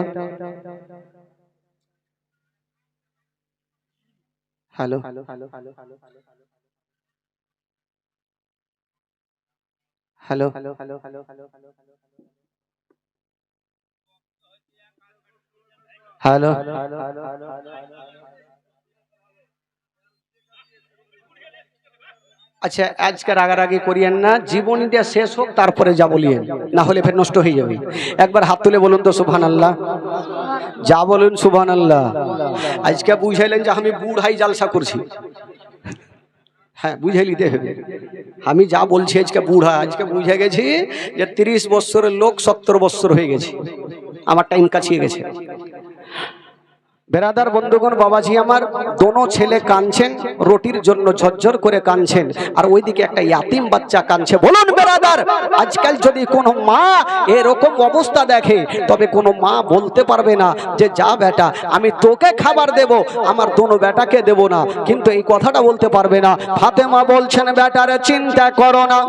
হ্যালো হ্যালো হ্যালো, আচ্ছা আজকে রাগারাগি করিয়েন না, জীবনীটা শেষ হোক তারপরে যা বলিয়েন, না হলে ফের নষ্ট হয়ে যাবে। একবার হাত তুলে বলুন তো সুবহানাল্লাহ, যা বলুন সুবহানাল্লাহ। আজকে বুঝাইলেন যে আমি বুড়াই জালসা করছি, হ্যাঁ বুঝে নিতে হবে। আমি যা বলছি আজকে বুড়া, আজকে বুঝে গেছি যে 30 বছরের লোক 70 বছর হয়ে গেছে, আমার টাইম কাছিয়ে গেছে। বেরাদার বন্ধুগণ, বাবাজি আমার, দোনো ছেলে কাঁদছেন, রুটির জন্য ঝরঝর করে কাঁদছেন, আর ওইদিকে একটা ইয়াতিম বাচ্চা কাঁদছে। বলুন বেরাদার, আজকাল যদি কোনো মা এরকম অবস্থা দেখে তবে কোনো মা বলতে পারবে না যে যা বেটা আমি তোকে খাবার দেব, আমার দোনো বেটাকে দেব না, কিন্তু এই কথাটা বলতে পারবে না। ফাতেমা বলছেন, বেটারে চিন্তা করো না,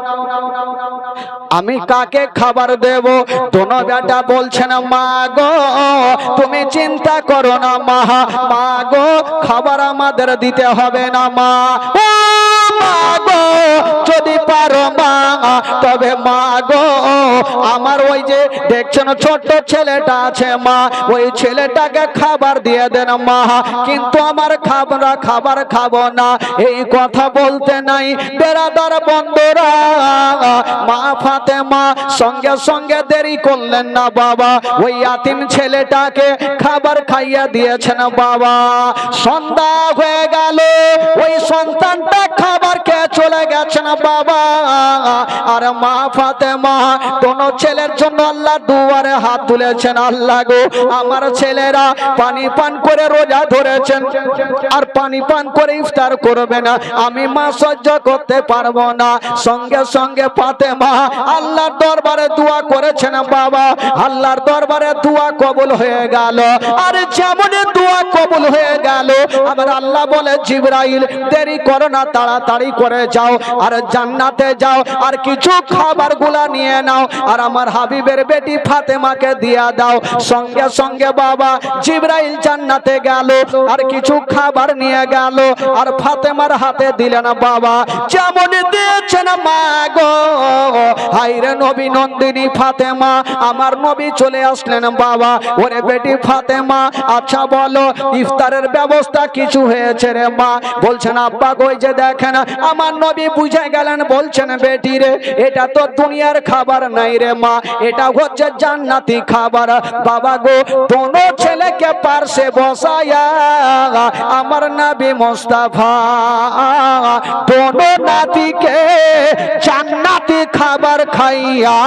আমি কাকে খাবার দেব? দোনো বেটা বলছেন, মা গো তুমি চিন্তা করো না মা, মা গো খাবার আমাদের দিতে হবে না মা, ও মা গো যদি পারো মা তবে মা গো আমার ওই যে দেখছেন ছোট্ট ছেলেটা আছে মা, ওই ছেলেটাকে খাবার দিয়ে দেন মা, কিন্তু আমার খাবার খাবো না। এই কথা বলতে নাই বেরাদার বন্ধুরা, মা ফাতেমা সঙ্গে সঙ্গে দেরি করলেন না বাবা, ওই ইয়াতিম ছেলেটাকে খাবার খাইয়া দিয়েছেন বাবা। সন্ধ্যা হয়ে গেল, ওই সন্তানটা খাবার খেয়ে চলে গেছেন বাবা, আর মা ফাতেমা দোনো ছেলের জন্য আল্লাহ দুয়ারে হাত তুলেছেন। আল্লাহ গো আমার ছেলেরা পানি পান করে রোজা ধরেছেন, আর পানি পান করে ইফতার করবে না, আমি মা সহ্য করতে পারবো না। সঙ্গে সঙ্গে ফাতেমা আল্লাহর দরবারে দোয়া করেছেন বাবা, আল্লাহর দরবারে দোয়া কবুল হয়ে গেল। আর যেমন দোয়া কবুল হয়ে গেল, আবার আল্লাহ বলে, জিবরাইল দেরি করো না, তাড়াতাড়ি করে যাও, যাও আর জান্নাতে যাও আর কিছু খাবার গুলা নিয়ে নাও আর আমার হাবিবের বেটি ফাতেমাকে দিয়া দাও। সঙ্গে সঙ্গে বাবা জিবরাইল জান্নাতে গেল আর কিছু খাবার নিয়ে গেল আর ফাতেমার হাতে দিলেন। বাবা যেমন দিয়েছেন মা গো, হায়রে নবী নন্দিনী ফাতেমা, আমার নবী চলে আসলেন। বাবা ওরে বেটি ফাতেমা, আচ্ছা বলো ইফতারের ব্যবস্থা কিছু হয়েছে রে মা? বলছেন আব্বা কই যে দেখেন আমার নবী বুঝে গেলেন, বলছেন বেটি রে এটা তো দুনিয়ার খাবার নাই রে মা, এটা হচ্ছে জান্নাতি খাবার। বাবা গো দোনো ছেলেকে পাশে বসায়া আমার নবী মুস্তাফা দোনো নাতিকে জান্নাতি খাবার খাইয়া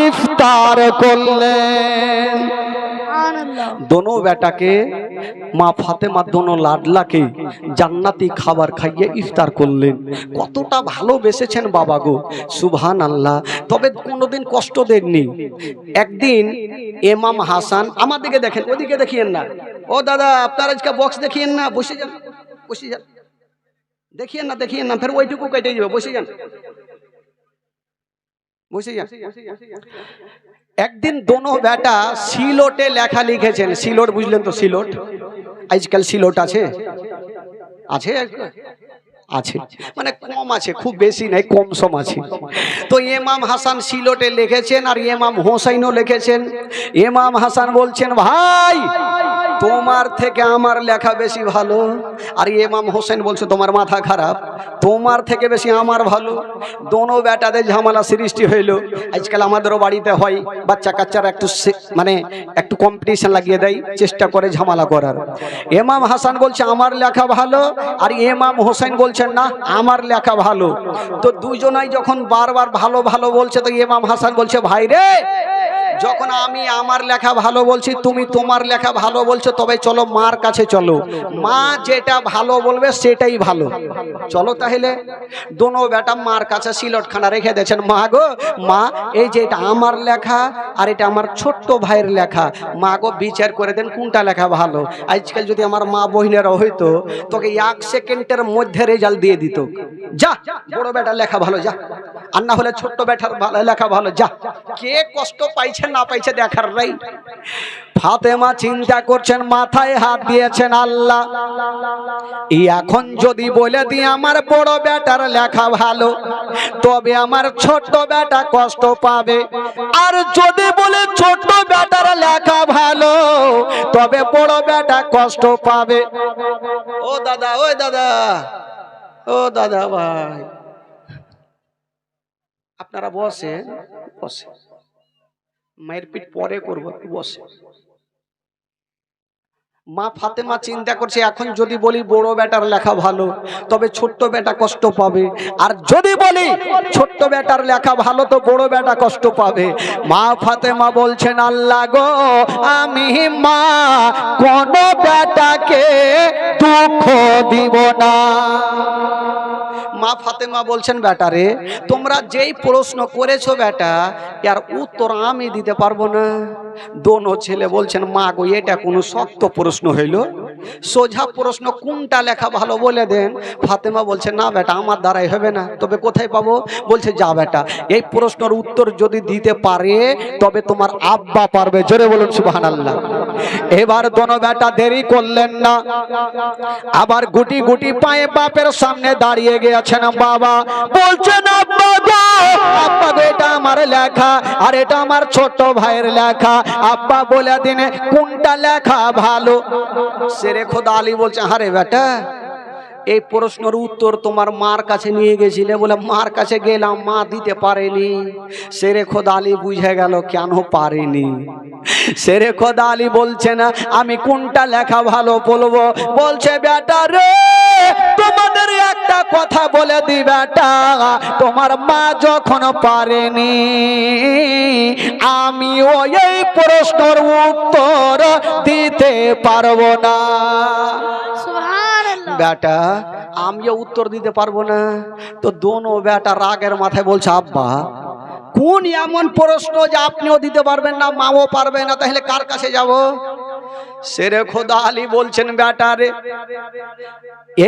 ইফতার করলেন। दोनों बेटा के मा फातेमा दोनों लाडला के জান্নাতি খাবার খাইয়ে ইফতার করলেন। কতটা ভালোবেসেছেন বাবা গো, সুবহান আল্লাহ। তবে কোনোদিন কষ্ট দেননি। একদিন ইমাম হাসান, আমার দিকে দেখেন, ওদিকে দেখিয়েন না। ও দাদা আপনার আজকে বক্স দেখিয়েন না, বসে যান বসে যান, দেখিয়েন না ফের ওইটুকু কেটে যাবে, বসে যান বসে যান। একদিন দোনো বেটা সিলোটে লেখা লিখেছেন। সিলোট বুঝলেন তো? সিলোট আজকাল সিলোট আছে আছে আছে মানে কম আছে, খুব বেশি নাই, কম সম আছে। তো ইমাম হাসান সিলোটে লিখেছেন আর ইমাম হোসেনও লিখেছেন। ইমাম হাসান বলছেন ভাই তোমার থেকে আমার লেখা বেশি ভালো, আর ইমাম হোসেন বলছে তোমার মাথা খারাপ, তোমার থেকে বেশি আমার ভালো। দোনো বেটাদের ঝামেলা সৃষ্টি হইল। আজকাল আমাদেরও বাড়িতে হয়, বাচ্চা কাচ্চারা একটু মানে একটু কম্পিটিশন লাগিয়ে দেয়, চেষ্টা করে ঝামেলা করার। ইমাম হাসান বলছে আমার লেখা ভালো, আর ইমাম হোসেন বলছেন না আমার লেখা ভালো। তো দুজনাই যখন বারবার ভালো ভালো বলছে, তো ইমাম হাসান বলছে ভাই রে যখন আমি আমার লেখা ভালো বলছি তুমি তোমার লেখা ভালো বলছো, তবে চলো মার কাছে চলো, মা যেটা ভালো বলবে সেটাই ভালো, চলো তাহলে। দোনো বেটা মার কাছে সিলটখানা রেখে দিয়েছেন। মা গো মা এই যে এটা আমার লেখা আর এটা আমার ছোট্ট ভাইয়ের লেখা, মা গো বিচার করে দেন কোনটা লেখা ভালো। আজকাল যদি আমার মা বহিনেরা হইতো তোকে 1 সেকেন্ডের মধ্যে রেজাল্ট দিয়ে দিত, যা বড় বেটার লেখা ভালো যা, আর না হলে ছোট্ট বেটার লেখা ভালো যা। কে কষ্ট পাইছে না পাইছে দেখার নাই। ফাতেমা চিন্তা করছেন, মাথায় হাত দিয়েছেন, আল্লাহ এখন যদি বলে দিই আমার বড় বেটার লেখা ভালো তবে আমার ছোট বেটা কষ্ট পাবে, আর যদি বলে ছোট বেটার লেখা ভালো তবে বড় বেটা কষ্ট পাবে। ও দাদা ওই দাদা ও দাদা ভাই আপনারা বসে বসে, মায়ের পিঠ পরে করবো, বসে। মা ফাতেমা চিন্তা করছে এখন যদি বলি বড় বেটার লেখা ভালো তবে ছোট্ট বেটা কষ্ট পাবে, আর যদি বলি ছোট্ট বেটার লেখা ভালো তো বড় বেটা কষ্ট পাবে। মা ফাতেমা বলছেন আল্লাহ গো আমি মা কোন বেটাকে দুঃখ দিব না। মা ফাতেমা বলছেন বেটারে তোমরা যেই প্রশ্ন করেছো বেটা এর উত্তর আমি দিতে পারবো না। দোনো ছেলে বলছেন মা গো এটা কোনো শক্ত প্রশ্ন হইল, সোজা প্রশ্ন কোনটা লেখা ভালো বলে দেন। ফাতেমা বলছে না বেটা আমার দ্বারাই হবে না, তবে কোথায় পাবো? বলছে যা বেটা এই প্রশ্নের উত্তর যদি দিতে পারে তবে তোমার আব্বা পারবে, জোরে বলুন সুবহানাল্লাহ। এবার দোনো বেটা দেরি করলেন না, আবার গুটি গুটি পায়ে বাপের সামনে দাঁড়িয়ে গিয়েছেন। বাবা বলছেন আব্বা গো আব্বা গো এটা আমার লেখা আর এটা আমার ছোট ভাইয়ের লেখা, আব্বা বলে দিন কোনটা লেখা ভালো। শেরে খোদা আলী বলছে আরে বেটা এই প্রশ্নের উত্তর তোমার মার কাছে নিয়ে গেছিলে, বলে মার কাছে গেলাম মা দিতে পারেনি। শেরে খোদা আলী বুঝে গেল কেন পারেনি। শেরে খোদা আলী বলছে না আমি কোনটা লেখা ভালো বলবো, বলছে বেটা রে তোমাদের একটা কথা বলে দি বেটা, তোমার মা যখন পারেনি আমিও এই প্রশ্নের উত্তর দিতে পারবো না। বেটা আমিও উত্তর দিতে পারবো না। তো দোনো বেটা রাগের মাথায় বলছে আব্বা কোন এমন প্রশ্ন যে আপনিও দিতে পারবেন না মাও পারবে না, তাহলে কার কাছে যাব? শেরে খোদা আলী বলছেন বেটারে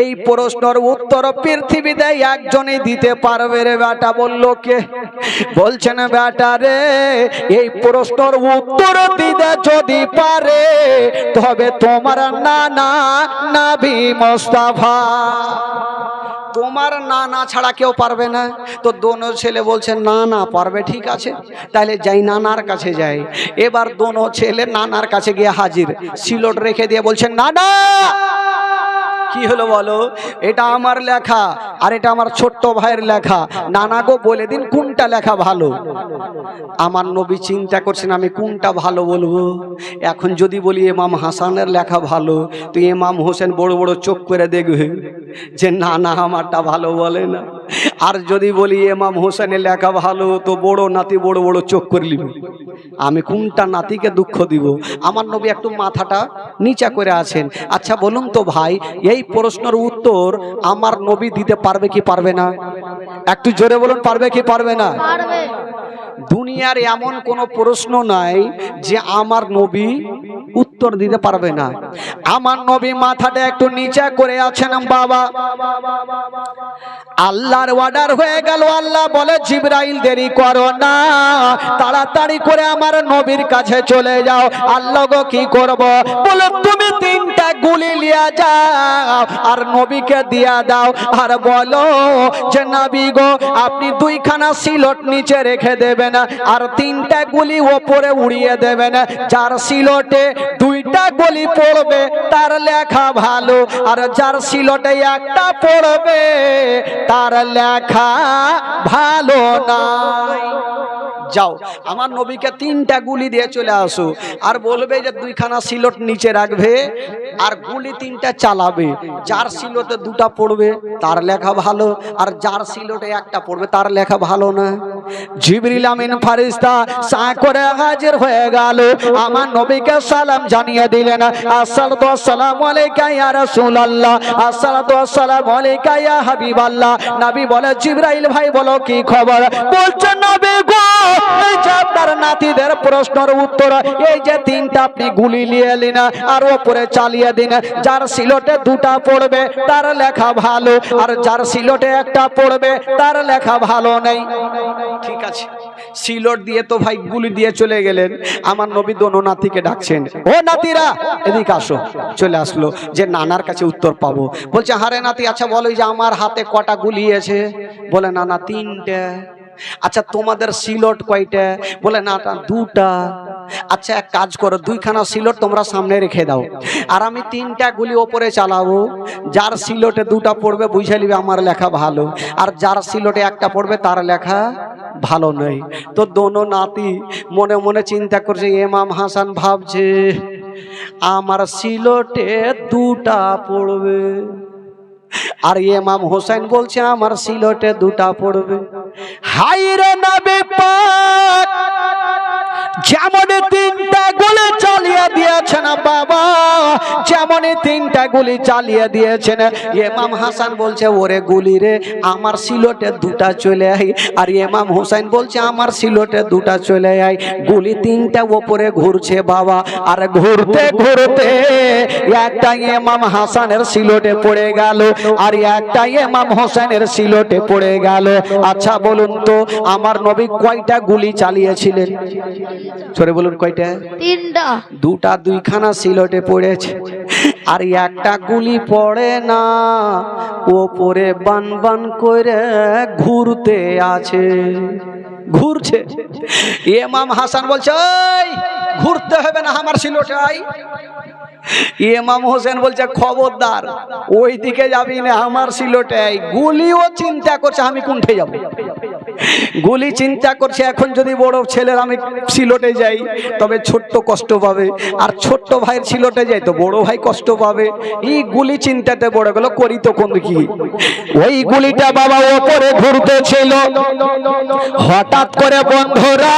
এই প্রশ্নের উত্তর পৃথিবীতে একজনই দিতে পারবে রে বেটা। বলল কে? বলছেন বেটারে এই প্রশ্নের উত্তর দিতে যদি পারে তবে তোমার নানা নবী মুস্তাফা। তোমার নানা ছাড়া কেউ পারবে না। তো দোনো ছেলে বলছে না না পারবে, ঠিক আছে তাহলে যাই নানার কাছে যাই। এবার দোনো ছেলে নানার কাছে গিয়ে হাজির, সিলট রেখে দিয়ে বলছেন নানা কি হলো বলো? এটা আমার লেখা আর এটা আমার ছোট্ট ভাইয়ের লেখা, নানা গো বলে দিন কোনটা লেখা ভালো। আমার নবী চিন্তা করছেন আমি কোনটা ভালো বলবো। এখন যদি বলি ইমাম হাসানের লেখা ভালো, তো ইমাম হোসেন বড় বড় চোখ করে দেখবে যে না না আমারটা ভালো বলে না। আর যদি বলি ইমাম হোসেনের লেখা ভালো, তো বড় নাতি বড় বড় চোখ করে নিবে। আমি কোনটা নাতিকে দুঃখ দিব? আমার নবী একটু মাথাটা নিচা করে আছেন। আচ্ছা বলুন তো ভাই, এই প্রশ্নের উত্তর আমার নবী দিতে পারবে কি পারবে না? একটু জোরে বলুন, পারবে কি পারবে না? পারবে। দুনিয়ার এমন কোন প্রশ্ন নাই যে আমার নবী উত্তর দিতে পারবে না। আমার নবী মাথাটা একটু নিচা করে আছেন। বাবা আল্লাহর অর্ডার হয়ে গেল। আল্লাহ বলে জিবরাইল দেরি করো না, তাড়াতাড়ি করে আমার নবীর কাছে চলে যাও। আল্লাহ গো কি করব? বলে তুমি তিনটা গুলি লিয়া যাও আর নবীকে দিয়া দাও আর বলো যে নবী গো আপনি দুইখানা সিলট নিচে রেখে দেবেন আর তিনটা গুলি ওপরে উড়িয়ে দেবেন। যার সিলটে দুইটা গুলি পড়বে তার লেখা ভালো, আর যার সিলটে একটা পড়বে তার লেখা ভালো নাই। যাও আমার নবীকে তিনটা গুলি দিয়ে চলে আসো আর বলবে যে দুইখানা সিলট নিচে রাখবে আর গুলি তিনটা চালাবে। যার সিলটে দুটা পড়বে তার লেখা ভালো, আর যার সিলটে একটা পড়বে তার লেখা ভালো না। জিবরিল আমিন ফারিস্তা সা করে হাজির হয়ে গেল। আমার নবীকে সালাম জানিয়ে দিলেন, আসসালাতু ওয়াসসালামু আলাইকা ইয়া রাসূলুল্লাহ, আসসালাতু ওয়াসসালামু আলাইকা ইয়া হাবিবাল্লাহ। নবী বলে জিবরাইল ভাই বলো কি খবর? বলছেন নবী গো এই যে আপনার নাতিদের প্রশ্নের উত্তর, এই যে তিনটা আপনি গুলি নিয়ে এলেন আর ওপরে চালিয়ে দিন। যার সিলটে দুটা পড়বে তার লেখা ভালো, আর যার সিলটে একটা পড়বে তার লেখা ভালো নেই। ঠিক আছে, সিলট দিয়ে তো ভাই গুলি দিয়ে চলে গেলেন। আমার নবী দোনো নাতিকে ডাকছেন, ও নাতিরা এদিকে আসো। চলে আসলো যে নানার কাছে উত্তর পাবো। বলছে হারে নাতি আচ্ছা বলো যে আমার হাতে কটা গুলি আছে? বলে নানা তিনটা। আচ্ছা তোমাদের সিলট কয়টা? বলে না দুটা। আচ্ছা এক কাজ করো, দুইখানা সিলট তোমরা সামনে রেখে দাও আর আমি তিনটা গুলি ওপরে চালাবো। যার সিলটে দুটা পড়বে বুঝে নিবে আমার লেখা ভালো, আর যার সিলটে একটা পড়বে তার লেখা ভালো নয়। তো দোনো নাতি মনে মনে চিন্তা করছে, ইমাম হাসান ভাবছে আমার সিলটে দুটা পড়বে, আর ইমাম হোসেন বলছে আমার সিলটে দুটা পড়বে। হাই রে নবী পাক যেমন তিনটা গুলি চালিয়ে দিয়েছেন বাবা, যেমন তিনটা গুলি চালিয়ে দিয়েছেন, ইমাম হাসান বলছে ওরে গুলি রে আমার সিলটে দুটা চলে আয়, আর ইমাম হোসেন বলছে আমার সিলটে দুটা চলে আয়। গুলি তিনটা ওপরে ঘুরছে বাবা, আর ঘুরতে ঘুরতে একটা ইমাম হাসানের সিলটে পড়ে গেল আর একটা ইমাম হোসেনের সিলটে পড়ে গেল। আচ্ছা বলুন তো আমার নবী কয়টা গুলি চালিয়েছিলেন? সরে বলুন কয়টা? তিনটা। দুটা দুইখানা সিলটে পড়েছে আর একটা গুলি পড়ে না, ওপরে বান বান করে ঘুরতে আছে, ঘুরছে। ইমাম হাসান বলছে ওই ঘুরতে হবে না আমার সিলটে আই। ইমাম হোসেন বলছে খবরদার ওই দিকে যাবি না আমার সিলটে আই। গুলিও চিন্তা করছে আমি কোনঠে যাব, গুলি চিন্তা করছে এখন যদি বড় ছেলের আমি সিলটে যাই তবে ছোট্ট কষ্ট পাবে, আর ছোট্ট ভাইয়ের সিলটে যাই তো বড় ভাই কষ্ট পাবে। এই গুলি চিন্তাতে বড় গেল করি তো কোন কি। ওই গুলিটা বাবা ওপরে ঘুরতেছিল, হঠাৎ করে বন্ধুরা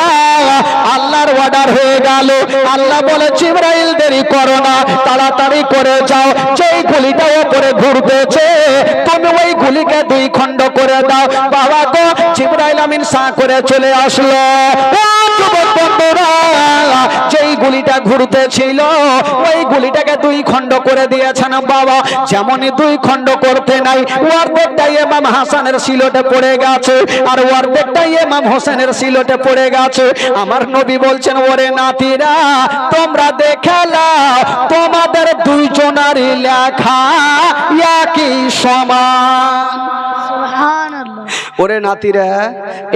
আল্লাহর অর্ডার হয়ে গেল। আল্লাহ বলে জিবরাইল দেরি করো না, তাড়াতাড়ি করে যাও, যেই গুলিটা ওপরে ঘুরতেছে তুমি ওই গুলিকে দুই খণ্ড করে দাও। বাবা গো জিবরাইল আমিন সাঁ করে চলে আসলো। যুবক বন্ধুরা, যেই গুলিটা ঘুরতে ছিল ওই গুলিটাকে দুই খণ্ড করে দিয়েছেন বাবা। যেমনই দুই খণ্ড করতে নাই, অর্ধেকটা ইমাম হাসানের সিলটে পড়ে গেছে আর অর্ধেকটা ইমাম হোসেনের সিলটে পড়ে গেছে। আমার নবী বলছেন, ওরে নাতিরা তোমরা দেখে নাও, তোমাদের দুইজনারই লেখা একই সমান। ওরে নাতিরা,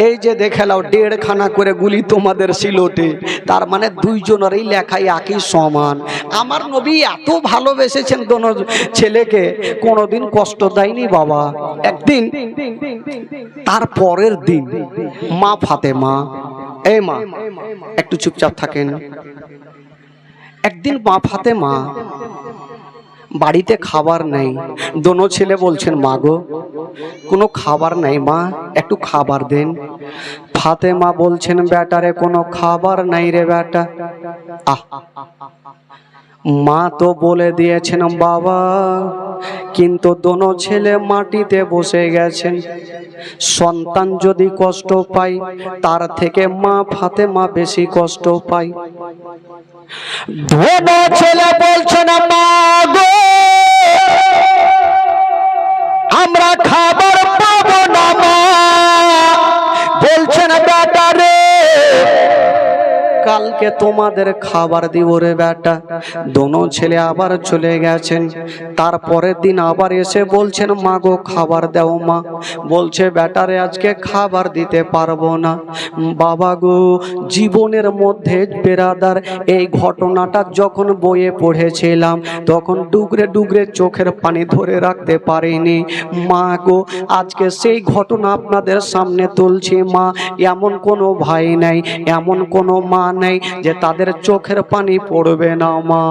এই যে দেখে নাও 1.5 খানা করে গুলি তোমাদের সিলটে, তার মানে দুইজনেরই লেখাই একই সমান। আমার নবী এত ভালোবেসেছেন দোনো ছেলেকে, কোনোদিন কষ্ট দেয়নি বাবা। একদিন তার পরের দিন মা ফাতেমা, এই মা একটু চুপচাপ থাকেন। একদিন মা ফাতেমা বাড়িতে খাবার নেই, দোনো ছেলে বলছেন, মা গো কোনো খাবার নাই মা, একটু খাবার দেন। ফাতেমা বলছেন, বেটারে কোনো খাবার নাই রে বেটা। মা তো বলে দিয়েছেন বাবা, কিন্তু দোনো ছেলে মাটিতে বসে গেছেন। সন্তান যদি কষ্ট পায় তার থেকে মা ফাতেমা বেশি কষ্ট পায়। দোনো ছেলে বলছেন, মা গো আমরা খাবার পাবো না মা। বলছেন, বেটা রে কালকে তোমাদের খাবার দিব রে বেটা। দোনো ছেলে আবার চলে গেছেন। তারপরের দিন আবার এসে বলছেন, মা গো খাবার দাও মা। বলছে, বেটারে আজকে খাবার দিতে পারবো না। বাবা গো, জীবনের মধ্যে বেরাদার এই ঘটনাটা যখন বইয়ে পড়েছিলাম তখন ডুগরে ডুগরে চোখের পানি ধরে রাখতে পারিনি। মা গো আজকে সেই ঘটনা আপনাদের সামনে তুলছি মা। এমন কোনো ভাই নাই, এমন কোনো মা নাই যে তাদের চোখের পানি পড়বে না মা।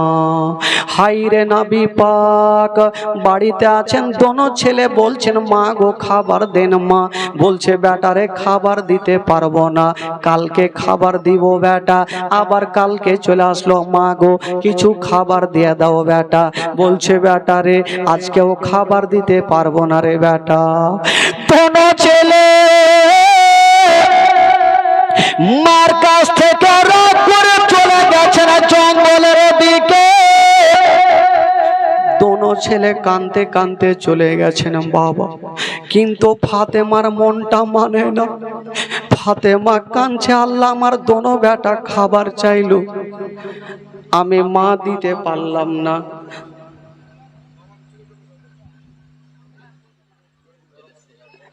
হাই রে নবী পাক বাড়িতে আছেন, দোনো ছেলে বলছেন, মা গো খাবার দেন মা। বলছে, বেটারে খাবার দিতে পারবো না, কালকে খাবার দিব বেটা। আবার কালকে চলে আসলো, মা গো কিছু খাবার দিয়ে দাও বেটা। বলছে, বেটারে আজকেও খাবার দিতে পারবো না রে বেটা। দোনো ছেলে মার কাছ থেকে রাগ করে চলে গেছেন জঙ্গলের দিকে। দোনো ছেলে কাঁদতে কাঁদতে চলে গেছেন বাবা, কিন্তু ফাতেমার মনটা মানে না। ফাতেমা কাঁদছে, আল্লাহ আমার দোনো বেটা খাবার চাইলো, আমি মা দিতে পারলাম না।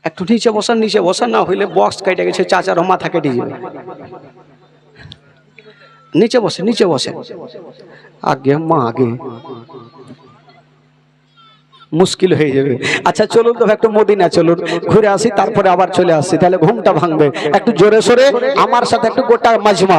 একটু নিচে বসান, নিচে বসান, না হইলে বক্স কেটে গেছে, চাচারও মাথা কেটে যাবে। নিচে বসে, নিচে বসে। আগে মা আগে মুশকিল হয়ে যাবে। আচ্ছা চলুন তো একটু মদিনা চলুন, ঘুরে আসি, তারপরে আবার চলে আসি, তাহলে ঘুমটা ভাঙবে। একটু জোরে সোরে আমার সাথে একটু গোটা মাজমা